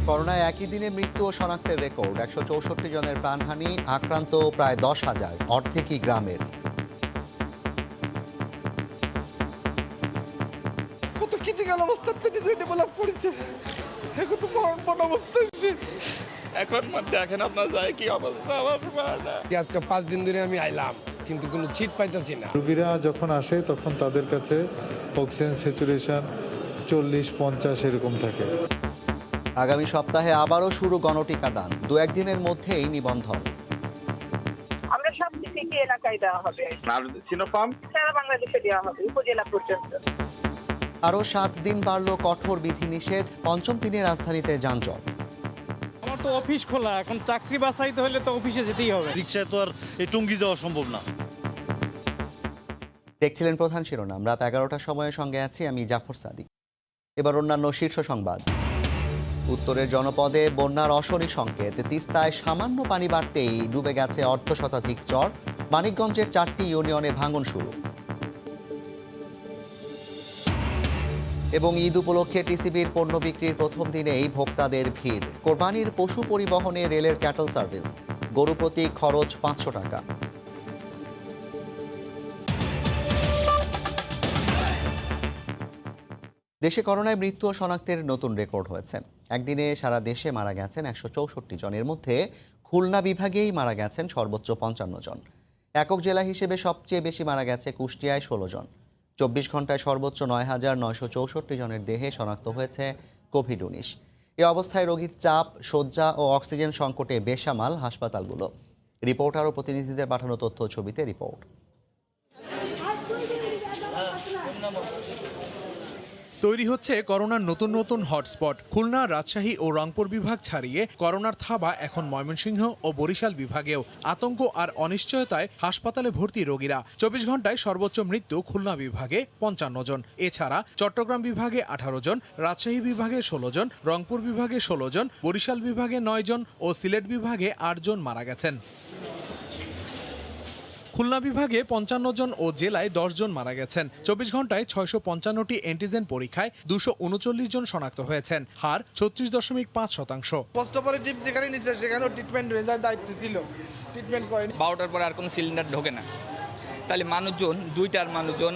করোনায় একই দিনে মৃত্যু ও শনাক্তের রেকর্ড 164 জনের প্রাণহানি, আক্রান্ত প্রায় 10,000, অর্ধেকই গ্রামের। কত ক্রিটিক্যাল অবস্থার থেকে ডেভেলপ করেছে, এখন তো মরণ অবস্থা এসে এখন দেখেন আপনার যায় কি অবস্থা। আমার আজকে 5 দিন ধরে আমি আইলাম, কিন্তু কোনো সিট পাইতেছি না। রোগীরা যখন আসে তখন তাদের কাছে অক্সিজেন স্যাচুরেশন 40-50 এরকম থাকে। আগামী সপ্তাহে আবারও শুরু গণটিকাদান, 2-1 দিনের মধ্যেই নিবন্ধন। আমরা সব সিটি এলাকায় দেওয়া হবে, আর সিনোফার্ম সারা বাংলাদেশে দেওয়া হবে, উপজেলা পর্যন্ত। আরও 7 দিন বাড়ল কঠোর বিধিনিষেধ, পঞ্চম দিনে রাজধানীতে যানজট। আমার তো অফিস খোলা, এখন চাকরি বাছাইতে হলে তো অফিসে যেতেই হবে। রিক্সায় তো আর এই টঙ্গী যাওয়া সম্ভব না। দেখছিলেন প্রধান শিরোনাম, রাত 11টার সময়ের সঙ্গে আছি আমি জাফর সাদিক। এবার অন্যান্য শীর্ষ সংবাদ। উত্তরের জনপদে বন্যার অশনি সংকেত, তিস্তায় সামান্য পানি বাড়তেই ডুবে গেছে অর্ধশতাধিক চর, মানিকগঞ্জের 4টি ইউনিয়নে ভাঙন শুরু। এবং ঈদ উপলক্ষে টিসিবির পণ্য বিক্রির প্রথম দিনেই ভোক্তাদের ভিড়। কোরবানির পশু পরিবহনে রেলের ক্যাটল সার্ভিস, গরু প্রতি খরচ 500 টাকা। দেশে করোনায় মৃত্যু ও শনাক্তের নতুন রেকর্ড হয়েছে। একদিনে সারা দেশে মারা গেছেন 164 জন। এর মধ্যে খুলনা বিভাগেই মারা গেছেন সর্বোচ্চ 55 জন। একক জেলা হিসেবে সবচেয়ে বেশি মারা গেছে কুষ্টিয়ায় 16 জন। 24 ঘন্টায় সর্বোচ্চ 9,964 জনের দেহে শনাক্ত হয়েছে কোভিড-19। এ অবস্থায় রোগীর চাপ, শয্যা ও অক্সিজেন সংকটে বেসামাল হাসপাতালগুলো। রিপোর্টার ও প্রতিনিধিদের পাঠানো তথ্য ছবিতে রিপোর্ট। তৈরি হচ্ছে করোনার নতুন নতুন হটস্পট। খুলনা, রাজশাহী ও রংপুর বিভাগ ছাড়িয়ে করোনার থাবা এখন ময়মনসিংহ ও বরিশাল বিভাগেও। আতঙ্ক আর অনিশ্চয়তায় হাসপাতালে ভর্তি রোগীরা। 24 ঘন্টায় সর্বোচ্চ মৃত্যু খুলনা বিভাগে 55 জন। এছাড়া চট্টগ্রাম বিভাগে 18 জন, রাজশাহী বিভাগে 16 জন, রংপুর বিভাগে 16 জন, বরিশাল বিভাগে 9 জন ও সিলেট বিভাগে 8 জন মারা গেছেন। খুলনা বিভাগে 55 জন ও জেলায় 10 জন মারা গেছেন। 24 ঘন্টায় 655টি অ্যান্টিজেন পরীক্ষায় 239 জন শনাক্ত হয়েছেন। হার 36.5%। কষ্ট পজিটিভ যেখানে নিচ্ছে সেখানেও ট্রিটমেন্ট রেজাল্ট দায়িত্ব ছিল, ট্রিটমেন্ট করেনি। 12টার পরে আর কোনো সিলিন্ডার ঢোকে না, তাহলে মানুষজন 2টার মানুষজন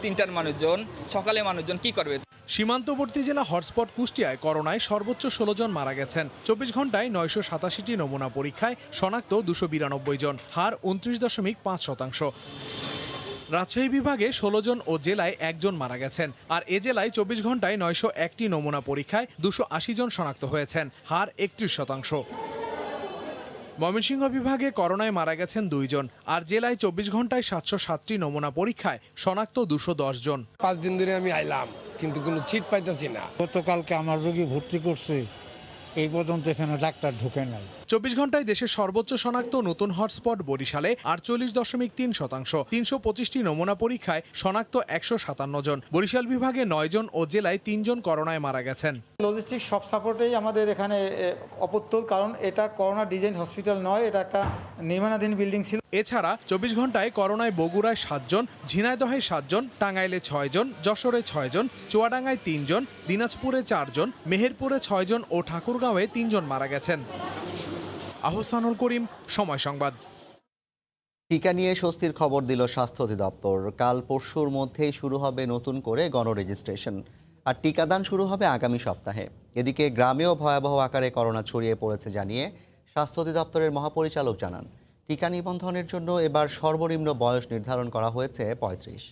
3টার মানুষজন সকালে মানুষজন কি করবে? সীমান্তবর্তী জেলা হটস্পট কুষ্টিয়ায় করোনায় সর্বোচ্চ 16 জন মারা গেছেন। 24 ঘন্টায় 987টি নমুনা পরীক্ষায় শনাক্ত 292 জন। হার 29.5%। রাজশাহী বিভাগে 16 জন ও জেলায় 1 জন মারা গেছেন। আর এ জেলায় 24 ঘন্টায় 901টি নমুনা পরীক্ষায় 280 জন শনাক্ত হয়েছেন। হার 31%। ময়মনসিংহ বিভাগে করোনায় মারা গেছেন 2 জন। আর জেলায় 24 ঘন্টায় 707টি নমুনা পরীক্ষায় শনাক্ত 210 জন। 5 দিন ধরে আমি আইলাম, কিন্তু কোনো সিট পাইতেছি না। গতকালকে আমার রোগী ভর্তি করছে, এই পর্যন্ত এখানে ডাক্তার ঢুকে নাই। 24 ঘন্টায় দেশের সর্বোচ্চ শনাক্ত নতুন হটস্পট বরিশালে 48.3%। 325টি নমুনা পরীক্ষায় শনাক্ত 157 জন। বরিশাল বিভাগে 9 জন ও জেলায় 3 জন করোনায় মারা গেছেন। লজিস্টিক সব সাপোর্টেই আমাদের এখানে অপত্তল, কারণ এটা করোনা ডিজাইন হসপিটাল নয়, এটা একটা নির্মাণাধীন বিল্ডিং ছিল। এছাড়া 24 ঘন্টায় করোনায় বগুড়ায় 7 জন, ঝিনাইদহে 7 জন, টাঙ্গাইলে 6 জন, যশোরে 6 জন, চুয়াডাঙ্গায় 3 জন, দিনাজপুরে 4 জন, মেহেরপুরে 6 জন ও ঠাকুরগাঁওয়ে 3 জন মারা গেছেন। আহসানুল করিম, সময় সংবাদ। টিকা নিয়ে স্বস্তির খবর দিল স্বাস্থ্য অধিদপ্তর। কাল পরশুর মধ্যেই শুরু হবে নতুন করে গণরেজিস্ট্রেশন, আর টিকাদান শুরু হবে আগামী সপ্তাহে। এদিকে গ্রামেও ভয়াবহ আকারে করোনা ছড়িয়ে পড়েছে জানিয়ে স্বাস্থ্য অধিদপ্তরের মহাপরিচালক জানান, টিকা নিবন্ধনের জন্য এবার সর্বনিম্ন বয়স নির্ধারণ করা হয়েছে 35।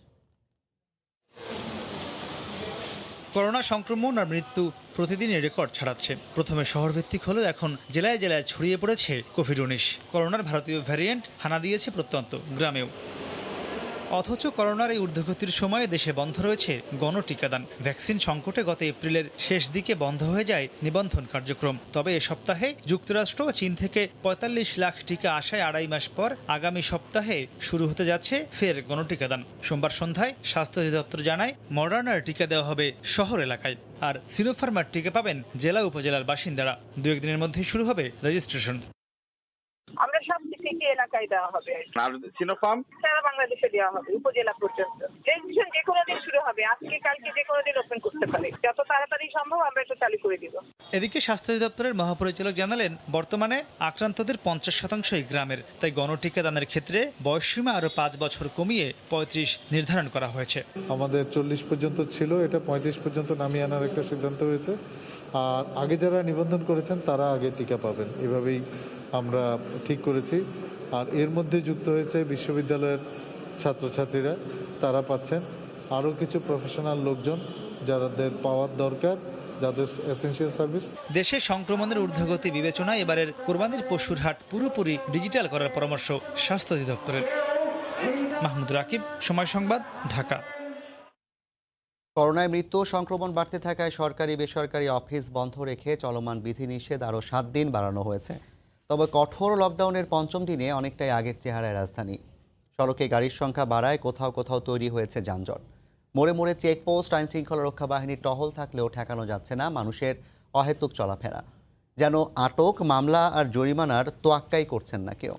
করোনা সংক্রমণ আর মৃত্যু প্রতিদিনই রেকর্ড ছাড়াচ্ছে। প্রথমে শহরভিত্তিক হলেও এখন জেলায় জেলায় ছড়িয়ে পড়েছে কোভিড-19। করোনার ভারতীয় ভ্যারিয়েন্ট হানা দিয়েছে প্রত্যন্ত গ্রামেও। অথচ করোনার এই ঊর্ধ্বগতির সময়ে দেশে বন্ধ রয়েছে গণটিকাদান। ভ্যাকসিন সংকটে গত এপ্রিলের শেষ দিকে বন্ধ হয়ে যায় নিবন্ধন কার্যক্রম। তবে এ সপ্তাহে যুক্তরাষ্ট্র ও চীন থেকে 45 লাখ টিকা আসায় 2.5 মাস পর আগামী সপ্তাহে শুরু হতে যাচ্ছে ফের গণটিকাদান। সোমবার সন্ধ্যায় স্বাস্থ্য অধিদপ্তর জানায়, মডার্নার টিকা দেওয়া হবে শহর এলাকায়, আর সিনোফার্মার টিকা পাবেন জেলা উপজেলার বাসিন্দারা। 2-1 দিনের মধ্যেই শুরু হবে রেজিস্ট্রেশন। আমরা সব সিটি প্রতিটি এলাকায় দেওয়া হবে। আর সিনোফার্ম সারা বাংলাদেশে দেওয়া হবে উপজেলা পর্যন্ত। রেজিস্ট্রেশন যে কোনো দিন শুরু হবে, আজকে কালকে যে কোনো দিন ওপেন করতে পারে। যত তাড়াতাড়ি সম্ভব আমরা এটা চালু করে দিব। এদিকে স্বাস্থ্য অধিদপ্তরের মহাপরিচালক জানালেন, বর্তমানে আক্রান্তদের 50%ই গ্রামের, তাই গণটিকা দানের ক্ষেত্রে বয়সসীমা আরও 5 বছর কমিয়ে 35 নির্ধারণ করা হয়েছে। আমাদের 40 পর্যন্ত ছিল, এটা 35 পর্যন্ত নামিয়ে আনার একটা সিদ্ধান্ত হয়েছে। আর আগে যারা নিবন্ধন করেছেন তারা আগে টিকা পাবেন, এভাবেই আমরা ঠিক করেছি। আর এর মধ্যে যুক্ত হয়েছে বিশ্ববিদ্যালয়ের ছাত্রছাত্রীরা, তারা পাচ্ছেন। আরও কিছু প্রফেশনাল লোকজন যাদের পাওয়ার দরকার, যাদের এসেনশিয়াল সার্ভিস। দেশে সংক্রমণের ঊর্ধ্বগতি বিবেচনায় এবারের কোরবানির পশুর হাট পুরোপুরি ডিজিটাল করার পরামর্শ স্বাস্থ্য অধিদপ্তরের। মাহমুদ রাকিব, সময় সংবাদ, ঢাকা। করোনায় মৃত্যু ও সংক্রমণ বাড়তে থাকায় সরকারি বেসরকারি অফিস বন্ধ রেখে চলমান বিধিনিষেধ আরও 7 দিন বাড়ানো হয়েছে। তবে কঠোর লকডাউনের 5ম দিনে অনেকটাই আগের চেহারায় রাজধানী। সড়কে গাড়ির সংখ্যা বাড়ায় কোথাও কোথাও তৈরি হয়েছে যানজট। মোড়ে মোড়ে চেকপোস্ট, আইনশৃঙ্খলা রক্ষা বাহিনীর টহল থাকলেও ঠেকানো যাচ্ছে না মানুষের অহেতুক চলাফেরা। যেন আটক, মামলা আর জরিমানার তোয়াক্কাই করছেন না কেউ।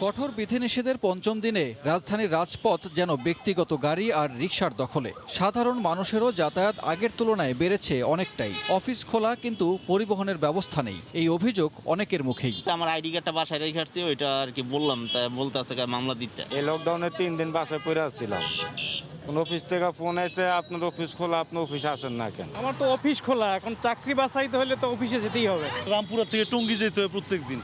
কঠোর বিধিনিষেধের 5ম দিনে রাজধানীর রাজপথ যেন ব্যক্তিগত গাড়ি আর রিকশার দখলে। সাধারণ মানুষেরও যাতায়াত আগের তুলনায় বেড়েছে অনেকটাই। অফিস খোলা কিন্তু পরিবহনের ব্যবস্থা নেই, এই অভিযোগ অনেকের মুখেই। আমার আইডি কার্ডটা বাসায় রেখে আসছি, ওইটা আর কি বললাম, তাই বলতেছে মামলা দিতে। এই লকডাউনে 3 দিন বাসায় পড়ে আসছিলাম। কোন অফিস থেকে ফোন এসে আপনার অফিস খোলা, আপনি অফিসে আসেন না কেন? আমার তো অফিস খোলা, এখন চাকরি বাছাইতে হলে তো অফিসে যেতেই হবে। রামপুরা থেকে টঙ্গী যেতে হয় প্রত্যেক দিন,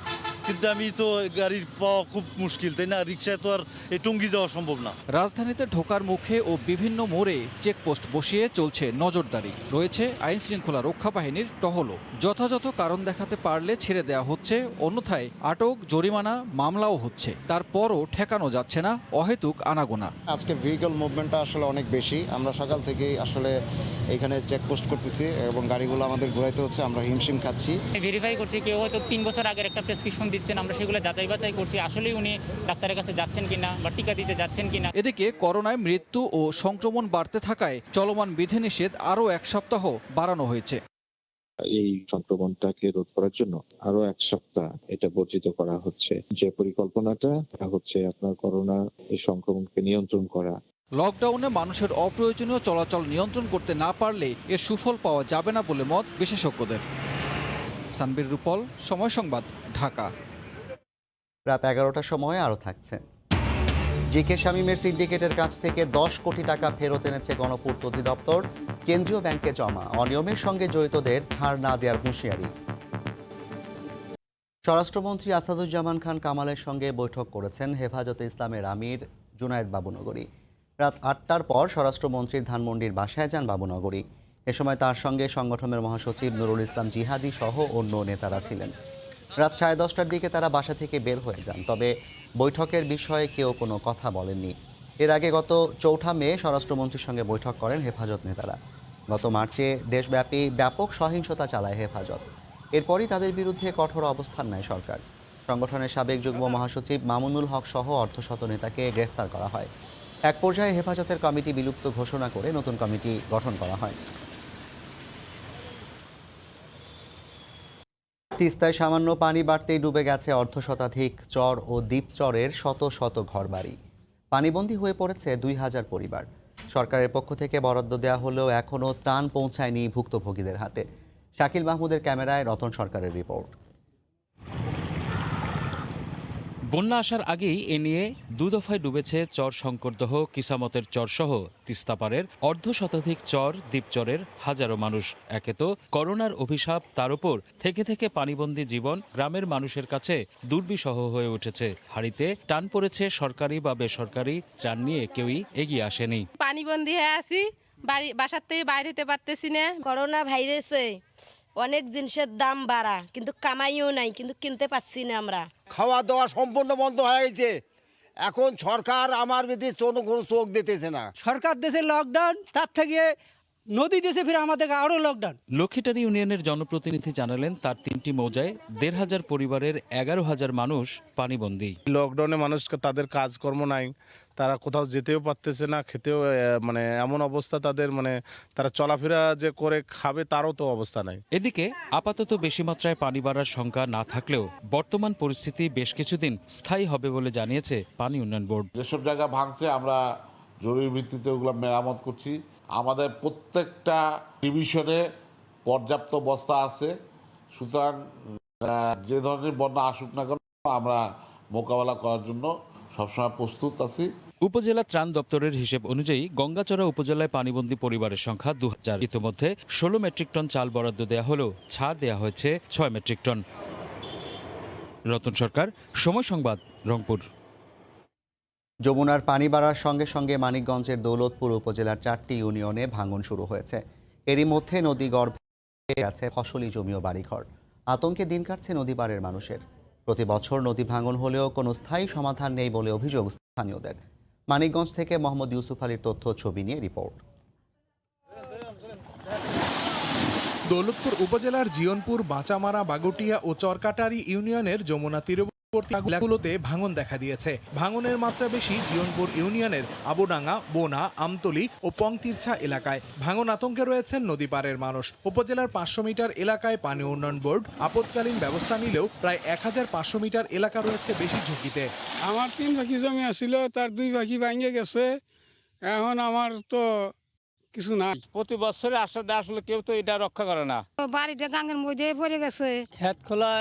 কিন্তু আমি তো গাড়ি পাওয়া খুব মুশকিল, তাই না? রিক্সায় তো আর এই টঙ্গী যাওয়া সম্ভব না। রাজধানীতে ঢোকার মুখে ও বিভিন্ন মোড়ে চেকপোস্ট বসিয়ে চলছে নজরদারি। রয়েছে আইন শৃঙ্খলা রক্ষা বাহিনীর টহলও। যথাযথ কারণ দেখাতে পারলে ছেড়ে দেওয়া হচ্ছে, অন্যথায় আটক, জরিমানা, মামলাও হচ্ছে। তারপরও ঠেকানো যাচ্ছে না অহেতুক আনাগোনা। আজকে ভেহিকল মুভমেন্টটা আসলে অনেক বেশি। আমরা সকাল থেকেই আসলে এখানে চেকপোস্ট করতেছি এবং গাড়িগুলো আমাদের ঘুরাইতে হচ্ছে, আমরা হিমশিম খাচ্ছি। ভেরিফাই করছি, কেউ হয়তো 3 বছর আগের একটা প্রেসক্রিপশন দিচ্ছেন, আমরা সেগুলো যাচাই বাছাই করছি আসলেই উনি ডাক্তারের কাছে যাচ্ছেন কিনা বা টিকা দিতে যাচ্ছেন কিনা। এদিকে করোনায় মৃত্যু ও সংক্রমণ বাড়তে থাকায় চলমান বিধিনিষেধ আরও 1 সপ্তাহ বাড়ানো হয়েছে। এই সংক্রমণটাকে রোধ করার জন্য আরো 1 সপ্তাহ এটা বর্ধিত করা হচ্ছে। যে পরিকল্পনাটা হচ্ছে আপনার করোনা এই সংক্রমণকে নিয়ন্ত্রণ করা। লকডাউনে মানুষের অপ্রয়োজনীয় চলাচল নিয়ন্ত্রণ করতে না পারলে এর সুফল পাওয়া যাবে না বলে মত বিশেষজ্ঞদের। সানবীর রূপল, সময় সংবাদ, ঢাকা। রাত 11টার সময় আরও থাকছে। জিকে শামীমের সিন্ডিকেটের কাছ থেকে 10 কোটি টাকা ফেরত এনেছে গণপূর্ত অধিদপ্তর। কেন্দ্রীয় ব্যাংকে জমা, অনিয়মের সঙ্গে জড়িতদের ছাড় না দেওয়ার হুঁশিয়ারি। স্বরাষ্ট্রমন্ত্রী আসাদুজ্জামান খান কামালের সঙ্গে বৈঠক করেছেন হেফাজতে ইসলামের আমির জুনায়েদ বাবুনগরী। রাত 8টার পর স্বরাষ্ট্রমন্ত্রীর ধানমন্ডির বাসায় যান বাবুনগরী। এ সময় তার সঙ্গে সংগঠনের মহাসচিব নুরুল ইসলাম জিহাদি সহ অন্য নেতারা ছিলেন। রাত 10:30টার দিকে তারা বাসা থেকে বের হয়ে যান, তবে বৈঠকের বিষয়ে কেউ কোনো কথা বলেননি। এর আগে গত 4 মে স্বরাষ্ট্রমন্ত্রীর সঙ্গে বৈঠক করেন হেফাজত নেতারা। গত মার্চে দেশব্যাপী ব্যাপক সহিংসতা চালায় হেফাজত। এরপরই তাদের বিরুদ্ধে কঠোর অবস্থান নেয় সরকার। সংগঠনের সাবেক যুগ্ম মহাসচিব মামুনুল হক সহ অর্ধশত নেতাকে গ্রেফতার করা হয়। এক পর্যায়ে হেফাজতের কমিটি বিলুপ্ত ঘোষণা করে নতুন কমিটি গঠন করা হয়। তিস্তায় সামান্য পানি বাড়তেই ডুবে গেছে অর্ধশতাধিক চর ও দ্বীপচরের শত শত ঘরবাড়ি। পানিবন্দী হয়ে পড়েছে 2000 পরিবার। সরকারের পক্ষ থেকে বরাদ্দ দেওয়া হলেও এখনও ত্রাণ পৌঁছায়নি ভুক্তভোগীদের হাতে। শাকিল মাহমুদের ক্যামেরায় রতন সরকারের রিপোর্ট। বন্যা আসার আগেই এ নিয়ে 2 দফায় ডুবেছে চর শঙ্করদহ, কিসামতের চরসহ তিস্তাপাড়ের অর্ধশতাধিক চর, দ্বীপচরের হাজারো মানুষ। একে তো করোনার অভিশাপ, তার উপর থেকে থেকে পানিবন্দী জীবন গ্রামের মানুষের কাছে দুর্বিষহ হয়ে উঠেছে। হাড়িতে টান পড়েছে সরকারি বা বেসরকারি ত্রাণ নিয়ে কেউই এগিয়ে আসেনি। পানিবন্দী হয়ে আছি, বাসার থেকে বাইরে হতে পারতেছি না। করোনা ভাইরাসে অনেক জিনিসের দাম বাড়া, কিন্তু কামাইও নাই, কিন্তু কিনতে পারছি না আমরা। খাওয়া দাওয়া সম্পূর্ণ বন্ধ হয়ে গেছে। এখন সরকার আমার বিধি কোনো চোখ দিতেছে না। সরকার দেশে লকডাউন, তার থেকে নদী দেশে ফিরে আমাদের আরও লকডাউন। লক্ষ্মীটারি ইউনিয়নের জনপ্রতিনিধি জানালেন তার 3টি মৌজায় ১,৫০০ পরিবারের ১১,০০০ মানুষ পানিবন্দী। লকডাউনে মানুষ তাদের কাজকর্ম নাই, তারা কোথাও যেতেও পারতেছে না, খেতেও মানে এমন অবস্থা তাদের, মানে তারা চলাফেরা যে করে খাবে তারও তো অবস্থা নাই। এদিকে আপাতত বেশি মাত্রায় পানি বাড়ার শঙ্কা না থাকলেও বর্তমান পরিস্থিতি বেশ কিছুদিন স্থায়ী হবে বলে জানিয়েছে পানি উন্নয়ন বোর্ড। যেসব জায়গা ভাঙছে আমরা জরুরি ভিত্তিতে ওগুলো মেরামত করছি। আমাদের প্রত্যেকটা ডিভিশনে পর্যাপ্ত বস্তা আছে, সুতরাং যে ধরনের বন্যা আসুক না কেন আমরা মোকাবেলা করার জন্য সবসময় প্রস্তুত আছি। উপজেলা ত্রাণ দপ্তরের হিসেব অনুযায়ী গঙ্গাচড়া উপজেলায় পানিবন্দী পরিবারের সংখ্যা ২,০০০। ইতিমধ্যে ১৬ মেট্রিক টন চাল বরাদ্দ দেওয়া হলেও ছাড় দেওয়া হয়েছে ৬ মেট্রিক টন। রতন সরকার, সময় সংবাদ, রংপুর। যমুনার পানি বাড়ার সঙ্গে সঙ্গে মানিকগঞ্জের দৌলতপুর উপজেলার 4টি ইউনিয়নে ভাঙন শুরু হয়েছে। এরই মধ্যে নদী গর্ভে গেছে ফসলি জমি ও বাড়িঘর। আতঙ্কে দিন কাটছে নদী পাড়ের মানুষের। প্রতি বছর নদী ভাঙন হলেও কোনো স্থায়ী সমাধান নেই বলে অভিযোগ স্থানীয়দের। মানিকগঞ্জ থেকে মোহাম্মদ ইউসুফ আলীর তথ্য ছবি নিয়ে রিপোর্ট। দৌলতপুর উপজেলার জিয়নপুর, বাঁচামারা, বাগুটিয়া ও চরকাটারি ইউনিয়নের যমুনা তীরবর্তী এলাকাগুলোতে ভাঙন দেখা দিয়েছে। ভাঙনের মাত্রা বেশি জিয়নপুর ইউনিয়নের আবুডাঙ্গা, বোনা, আমতলি ও পংতীরছা এলাকায়। ভাঙন আতঙ্কে রয়েছেন নদী পাড়ের মানুষ। উপজেলার ৫০০ মিটার এলাকায় পানি উন্নয়ন বোর্ড আপৎকালীন ব্যবস্থা নিলেও প্রায় ১৫০০ মিটার এলাকা রয়েছে বেশি ঝুঁকিতে। আমার ৩ ভাগি জমি আছিল, তার 2 ভাগি ভেঙে গেছে। এখন আমার তো কিছু নাই। প্রতি বছরে আসলে আসলে কেউ তো এটা রক্ষা করে না। বাড়িটা গাঙ্গের মধ্যে পড়ে গেছে। ক্ষেত খোলা,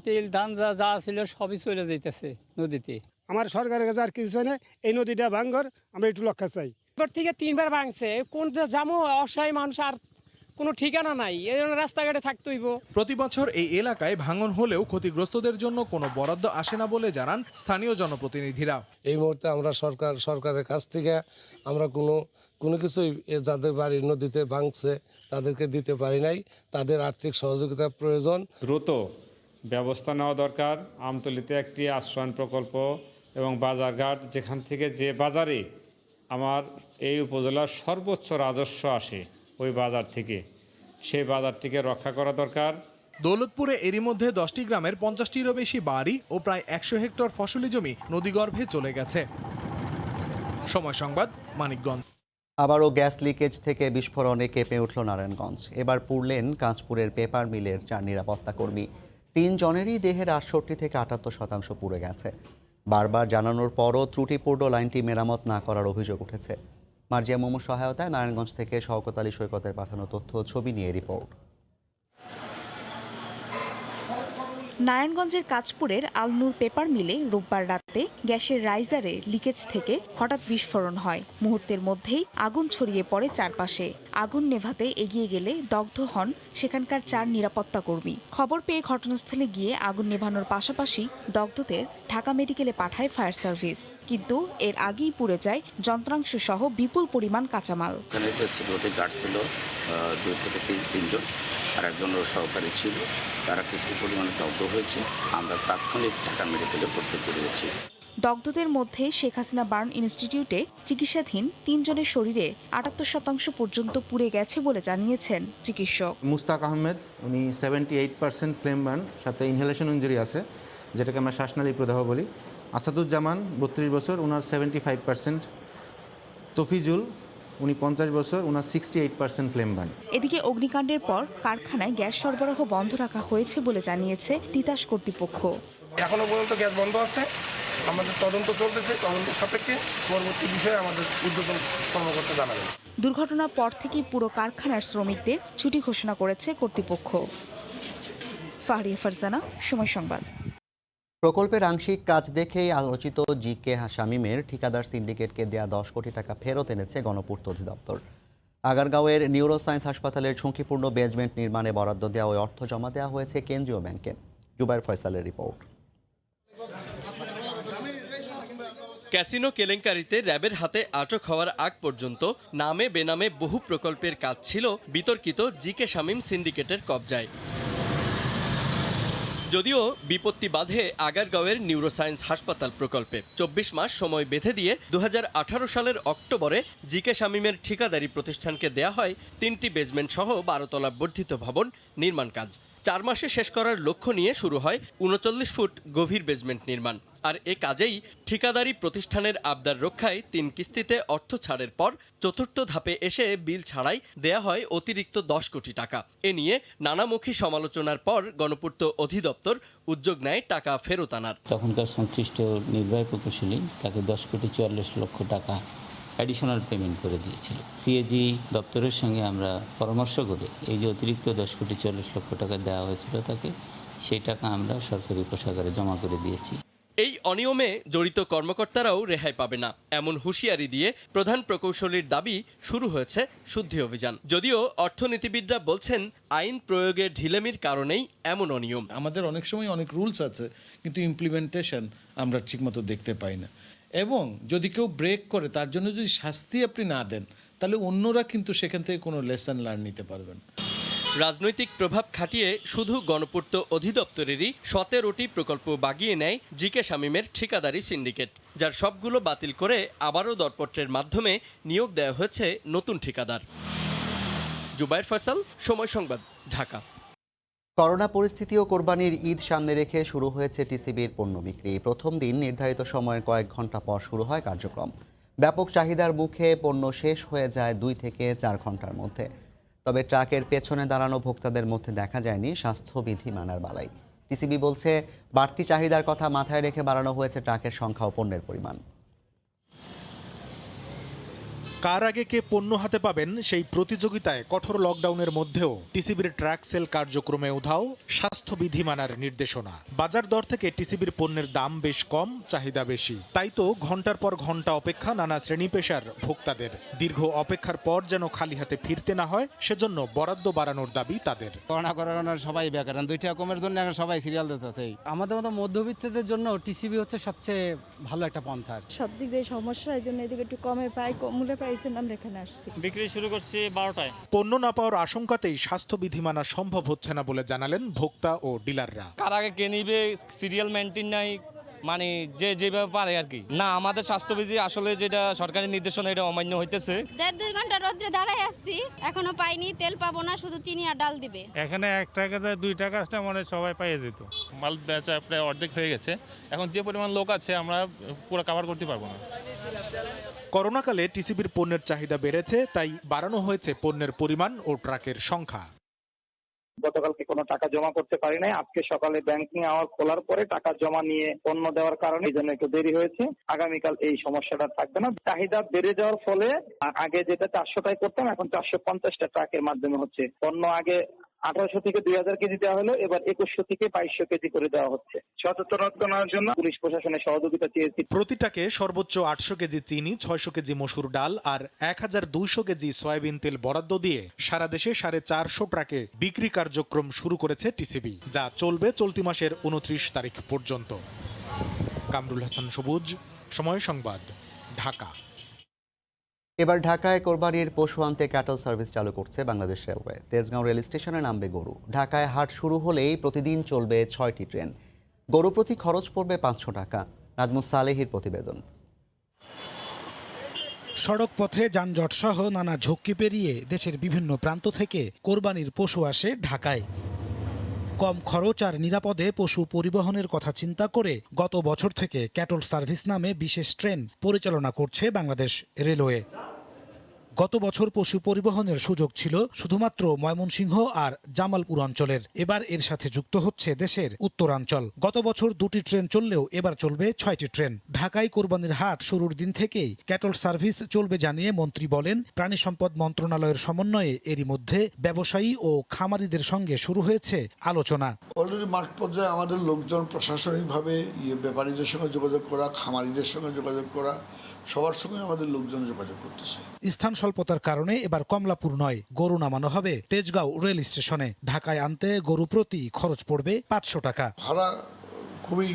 তিল ধান যা ছিল সবই চলে যাইতেছে নদীতে। আমার সরকারের কাছে আর কিছু নেই, এই নদীটা ভাঙ্গর আমরা একটু রক্ষা চাই। এবার থেকে 3বার ভাঙছে, কোন জামো অসহায় মানুষ আর কোনো ঠিকানা নাই, এই জন্য রাস্তাঘাটে থাকতে হইব। প্রতি বছর এই এলাকায় ভাঙন হলেও ক্ষতিগ্রস্তদের জন্য কোনো বরাদ্দ আসে না বলে জানান স্থানীয় জনপ্রতিনিধিরা। এই মুহূর্তে আমরা সরকারের কাছ থেকে আমরা কোনো কিছুই যাদের বাড়ি নদীতে ভাঙছে তাদেরকে দিতে পারি নাই। তাদের আর্থিক সহযোগিতার প্রয়োজন। দ্রুত ব্যবস্থা নেওয়া দরকার। আমতলিতে একটি আশ্রয়ণ প্রকল্প এবং বাজারঘাট, যেখান থেকে যে বাজারে আমার এই উপজেলার সর্বোচ্চ রাজস্ব আসে ওই বাজার থেকে, সেই বাজারটিকে রক্ষা করা দরকার। দৌলতপুরে এরই মধ্যে 10টি গ্রামের 50টিরও বেশি বাড়ি ও প্রায় 100 হেক্টর ফসলি জমি নদীগর্ভে চলে গেছে। সময় সংবাদ, মানিকগঞ্জ। আবারও গ্যাস লিকেজ থেকে বিস্ফোরণে কেঁপে উঠল নারায়ণগঞ্জ। এবার পুড়লেন কাঁচপুরের পেপার মিলের 4 নিরাপত্তা কর্মী। 3 জনেরই দেহের 68 থেকে 78% পুড়ে গেছে। বারবার জানানোর পরও ত্রুটিপূর্ণ লাইনটি মেরামত না করার অভিযোগ উঠেছে। মার্জিয়া মোমোর সহায়তায় নারায়ণগঞ্জ থেকে শওকত আলী সৈকতের পাঠানো তথ্য ছবি নিয়ে রিপোর্ট। নারায়ণগঞ্জের কাঁচপুরের আলনুর পেপার মিলে রোববার রাতে গ্যাসের রাইজারে লিকেজ থেকে হঠাৎ বিস্ফোরণ হয়। মুহূর্তের মধ্যেই আগুন ছড়িয়ে পড়ে চারপাশে। আগুন নেভাতে এগিয়ে গেলে দগ্ধ হন সেখানকার 4 নিরাপত্তা কর্মী। খবর পেয়ে ঘটনাস্থলে গিয়ে আগুন নেভানোর পাশাপাশি দগ্ধদের ঢাকা মেডিকেলে পাঠায় ফায়ার সার্ভিস। কিন্তু এর আগেই পুড়ে যায় যন্ত্রাংশ সহ বিপুল পরিমাণ কাঁচামাল। সিকিউরিটি গার্ড ছিল 2 থেকে 3 জন, আর একজন সহকারী ছিল। তারা কিছু পরিমাণে দগ্ধ হয়েছে। আমরা তাৎক্ষণিক ঢাকা মেডিকেলে ভর্তি করেছি। দগ্ধদের মধ্যে শেখ হাসিনা বার্ন ইনস্টিটিউটে চিকিৎসাধীন 3 জনের শরীরে 78% পর্যন্ত পুড়ে গেছে বলে জানিয়েছেন চিকিৎসক মুস্তাক আহমেদ। উনি 78% ফ্লেম বার্ন, সাথে ইনহেলেশন ইঞ্জুরি আছে, যেটাকে আমরা শ্বাসনালী প্রদাহ বলি। আসাদুজ্জামান 32 বছর, ওনার 75%। তফিজুল, উনি 50 বছর, ওনার 68% ফ্লেম বার্ন। এদিকে অগ্নিকাণ্ডের পর কারখানায় গ্যাস সরবরাহ বন্ধ রাখা হয়েছে বলে জানিয়েছে তিতাস কর্তৃপক্ষ। এখনো পর্যন্ত গ্যাস বন্ধ আছে, আমাদের তদন্ত চলতেছে। তদন্ত সাপেক্ষে পরবর্তী বিষয়ে আমাদের ঊর্ধ্বতন কর্মকর্তা জানাবেন। দুর্ঘটনার পর থেকেই পুরো কারখানার শ্রমিকদের ছুটি ঘোষণা করেছে কর্তৃপক্ষ। ফাহরিয়া ফারজানা, সময় সংবাদ। প্রকল্পের আংশিক কাজ দেখেই আলোচিত জি.কে. শামীমের ঠিকাদার সিন্ডিকেটকে দেয়া 10 কোটি টাকা ফেরত এনেছে গণপূর্ত অধিদপ্তর। আগারগাঁওয়ের নিউরোসায়েন্স হাসপাতালের ঝুঁকিপূর্ণ বেজমেন্ট নির্মাণে বরাদ্দ দেওয়া ওই অর্থ জমা দেওয়া হয়েছে কেন্দ্রীয় ব্যাংকে। জুবায়ের ফয়সালের রিপোর্ট। ক্যাসিনো কেলেঙ্কারিতে র্যাবের হাতে আটক হওয়ার আগ পর্যন্ত নামে বেনামে বহু প্রকল্পের কাজ ছিল বিতর্কিত জি.কে. শামীম সিন্ডিকেটের কবজায়। যদিও বিপত্তি বাধে আগারগাঁওয়ের নিউরোসায়েন্স হাসপাতাল প্রকল্পে ২৪ মাস সময় বেঁধে দিয়ে ২০১৮ সালের অক্টোবরে জিকে শামীমের ঠিকাদারি প্রতিষ্ঠানকে দেয়া হয় ৩টি বেজমেন্ট সহ ১২ তলা বর্ধিত ভবন নির্মাণ কাজ। 4 মাসে শেষ করার লক্ষ্য নিয়ে শুরু হয় ৩৯ ফুট গভীর বেজমেন্ট নির্মাণ। আর এ কাজেই ঠিকাদারি প্রতিষ্ঠানের আবদার রক্ষায় ৩ কিস্তিতে অর্থ ছাড়ের পর চতুর্থ ধাপে এসে বিল ছাড়াই দেয়া হয় অতিরিক্ত ১০ কোটি টাকা। এ নিয়ে নানামুখী সমালোচনার পর গণপূর্ত অধিদপ্তর উদ্যোগ নেয় টাকা ফেরত আনার। তখনকার সংশ্লিষ্ট নির্বাহী প্রকৌশলী তাকে 10,44,00,000 টাকা অ্যাডিশনাল পেমেন্ট করে দিয়েছিল। সিএজি দপ্তরের সঙ্গে আমরা পরামর্শ করে এই যে অতিরিক্ত 10,40,00,000 টাকা দেওয়া হয়েছিল তাকে, সেই টাকা আমরা সরকারি কোষাগারে জমা করে দিয়েছি। এই অনিয়মে জড়িত কর্মকর্তারাও রেহাই পাবে না এমন হুঁশিয়ারি দিয়ে প্রধান প্রকৌশলীর দাবি শুরু হয়েছে শুদ্ধি অভিযান। যদিও অর্থনীতিবিদরা বলছেন আইন প্রয়োগে ঢিলেমির কারণেই এমন অনিয়ম। আমাদের অনেক সময় অনেক রুলস আছে, কিন্তু ইমপ্লিমেন্টেশন আমরা ঠিকমতো দেখতে পাই না। এবং যদি কেউ ব্রেক করে তার জন্য যদি শাস্তি আপনি না দেন, তাহলে অন্যরা কিন্তু সেখান থেকে কোনো লেসন লার্ন নিতে পারবেন। রাজনৈতিক প্রভাব খাটিয়ে শুধু গণপূর্ত অধিদপ্তরেরই 17টি প্রকল্প বাগিয়ে নেয় জিকে শামীমের ঠিকাদারি সিন্ডিকেট, যার সবগুলো বাতিল করে আবারও দরপত্রের মাধ্যমে নিয়োগ দেওয়া হয়েছে নতুন ঠিকাদার। জুবায়ের ফয়সাল, সময় সংবাদ, ঢাকা। করোনা পরিস্থিতি ও কোরবানির ঈদ সামনে রেখে শুরু হয়েছে টিসিবির পণ্য বিক্রি। প্রথম দিন নির্ধারিত সময়ের কয়েক ঘন্টা পর শুরু হয় কার্যক্রম। ব্যাপক চাহিদার মুখে পণ্য শেষ হয়ে যায় 2 থেকে 4 ঘন্টার মধ্যে। তবে ট্রাকের পেছনে দাঁড়ানো ভোক্তাদের মধ্যে দেখা যায়নি স্বাস্থ্যবিধি মানার বালাই। টিসিবি বলছে বাড়তি চাহিদার কথা মাথায় রেখে বাড়ানো হয়েছে ট্রাকের সংখ্যা ও পণ্যের পরিমাণ। কার আগে কে পণ্য হাতে পাবেন সেই প্রতিযোগিতায় কঠোর লকডাউনের মধ্যেও টিসিবির ট্রাক সেল কার্যক্রমে উধাও স্বাস্থ্যবিধি মানার নির্দেশনা। বাজার দর থেকে টিসিবির পণ্যের দাম বেশ কম, চাহিদা বেশি। তাই তো ঘন্টার পর ঘন্টা অপেক্ষা নানা শ্রেণী পেশার ভোক্তাদের। দীর্ঘ অপেক্ষার পর যেন খালি হাতে ফিরতে না হয়, সেজন্য বরাদ্দ বাড়ানোর দাবি তাদের। করোনার সবাই বেকার, 2 টাকা কমের জন্য সবাই সিরিয়াল দিতেছে। আমাদের মতো মধ্যবিত্তদের জন্য টিসিবি হচ্ছে সবচেয়ে ভালো একটা পন্থা। সব দিক দিয়ে সমস্যা, এই জন্য এদিকে একটু কমে পাই, কম মূল্যে পাই, আমরা এখানে আসছি। বিক্রি শুরু করছি 12টায়। পণ্য না পাওয়ার আশঙ্কাতেই স্বাস্থ্যবিধি মানা সম্ভব হচ্ছে না বলে জানালেন ভোক্তা ও ডিলাররা। কার আগে কে নিবে, সিরিয়াল মেনটেন নাই, মানে যে যেভাবে পারে আর কি। না, আমাদের স্বাস্থ্যবিধি আসলে যেটা সরকারি নির্দেশনা, এটা অমান্য হইতেছে। 1.5-2 ঘন্টা রোদ্রে দাঁড়ায় আসছি, এখনো পাইনি। তেল পাবো না, শুধু চিনি আর ডাল দিবে। এখানে 1 টাকা 2 টাকা আসলে মানে সবাই পেয়ে যেত। মাল বেচা প্রায় অর্ধেক হয়ে গেছে। এখন যে পরিমাণ লোক আছে আমরা পুরো কভার করতে পারবো না। করোনাকালে টিসিবির পণ্যের চাহিদা বেড়েছে, তাই বাড়ানো হয়েছে পণ্যের পরিমাণ ও ট্রাকের সংখ্যা। গতকালকে কোনো টাকা জমা করতে পারি নাই, আজকে সকালে ব্যাংকিং আওয়ার খোলার পরে টাকা জমা নিয়ে পণ্য দেওয়ার কারণে এই জন্য একটু দেরি হয়েছে। আগামীকাল এই সমস্যাটা থাকবে না। চাহিদা বেড়ে যাওয়ার ফলে আগে যেটা 400টায় করতাম, এখন 450টা ট্রাকের মাধ্যমে হচ্ছে। পণ্য আগে 1800 থেকে 2000 কেজি দেওয়া হলো, এবার 2100 থেকে 2200 কেজি করে দেওয়া হচ্ছে। সচেতনতার জন্য পুলিশ প্রশাসনের সহযোগিতা চেয়েছি। প্রতিটাকে সর্বোচ্চ 800 কেজি চিনি, 600 কেজি মসুর ডাল আর 1200 কেজি সয়াবিন তেল বরাদ্দ দিয়ে সারা দেশে 450 ট্রাকে বিক্রি কার্যক্রম শুরু করেছে টিসিবি, যা চলবে চলতি মাসের 29 তারিখ পর্যন্ত। কামরুল হাসান সবুজ, সময় সংবাদ, ঢাকা। এবার ঢাকায় কোরবানির পশু আনতে ক্যাটল সার্ভিস চালু করছে বাংলাদেশ রেলওয়ে। তেজগাঁও রেল স্টেশনে নামবে গরু। ঢাকায় হাট শুরু হলেই প্রতিদিন চলবে 6টি ট্রেন। গরু প্রতি খরচ পড়বে 500 টাকা। নাজমুস সালেহির প্রতিবেদন। সড়ক পথে যানজট সহ নানা ঝক্কি পেরিয়ে দেশের বিভিন্ন প্রান্ত থেকে কোরবানির পশু আসে ঢাকায়। কম খরচ আর নিরাপদে পশু পরিবহনের কথা চিন্তা করে গত বছর থেকে ক্যাটল সার্ভিস নামে বিশেষ ট্রেন পরিচালনা করছে বাংলাদেশ রেলওয়ে। গত বছর পশু পরিবহনের সুযোগ ছিল শুধুমাত্র ময়মনসিংহ আর জামালপুর অঞ্চলের, এবার এর সাথে যুক্ত হচ্ছে দেশের উত্তরাঞ্চল। গত বছর 2টি ট্রেন চললেও এবার চলবে 6টি ট্রেন। ঢাকায় কোরবানির হাট শুরুর দিন থেকেই ক্যাটল সার্ভিস চলবে জানিয়ে মন্ত্রী বলেন, প্রাণী সম্পদ মন্ত্রণালয়ের সমন্বয়ে এরই মধ্যে ব্যবসায়ী ও খামারিদের সঙ্গে শুরু হয়েছে আলোচনা। অলরেডি মাঠ পর্যায়ে আমাদের লোকজন প্রশাসনিকভাবে ব্যাপারীদের সঙ্গে যোগাযোগ করা, খামারিদের সঙ্গে যোগাযোগ করা, সবার সঙ্গে আমাদের লোকজন যোগাযোগ করতেছে। স্থান স্বল্পতার কারণে এবার কমলাপুর নয়, গরু নামানো হবে তেজগাঁও রেল স্টেশনে। ঢাকায় আনতে গরু প্রতি খরচ পড়বে 500 টাকা। ভাড়া খুবই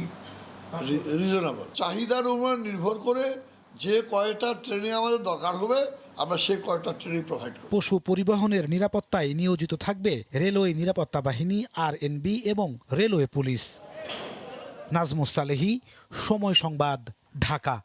রিজনেবল। চাহিদার উপর নির্ভর করে যে কয়টা ট্রেনে আমাদের দরকার হবে আমরা সেই কয়টা ট্রেনে প্রোভাইড করব। পশু পরিবহনের নিরাপত্তায় নিয়োজিত থাকবে রেলওয়ে নিরাপত্তা বাহিনী, আরএনবি এবং রেলওয়ে পুলিশ। নাজমুস সালেহী, সময় সংবাদ, ঢাকা।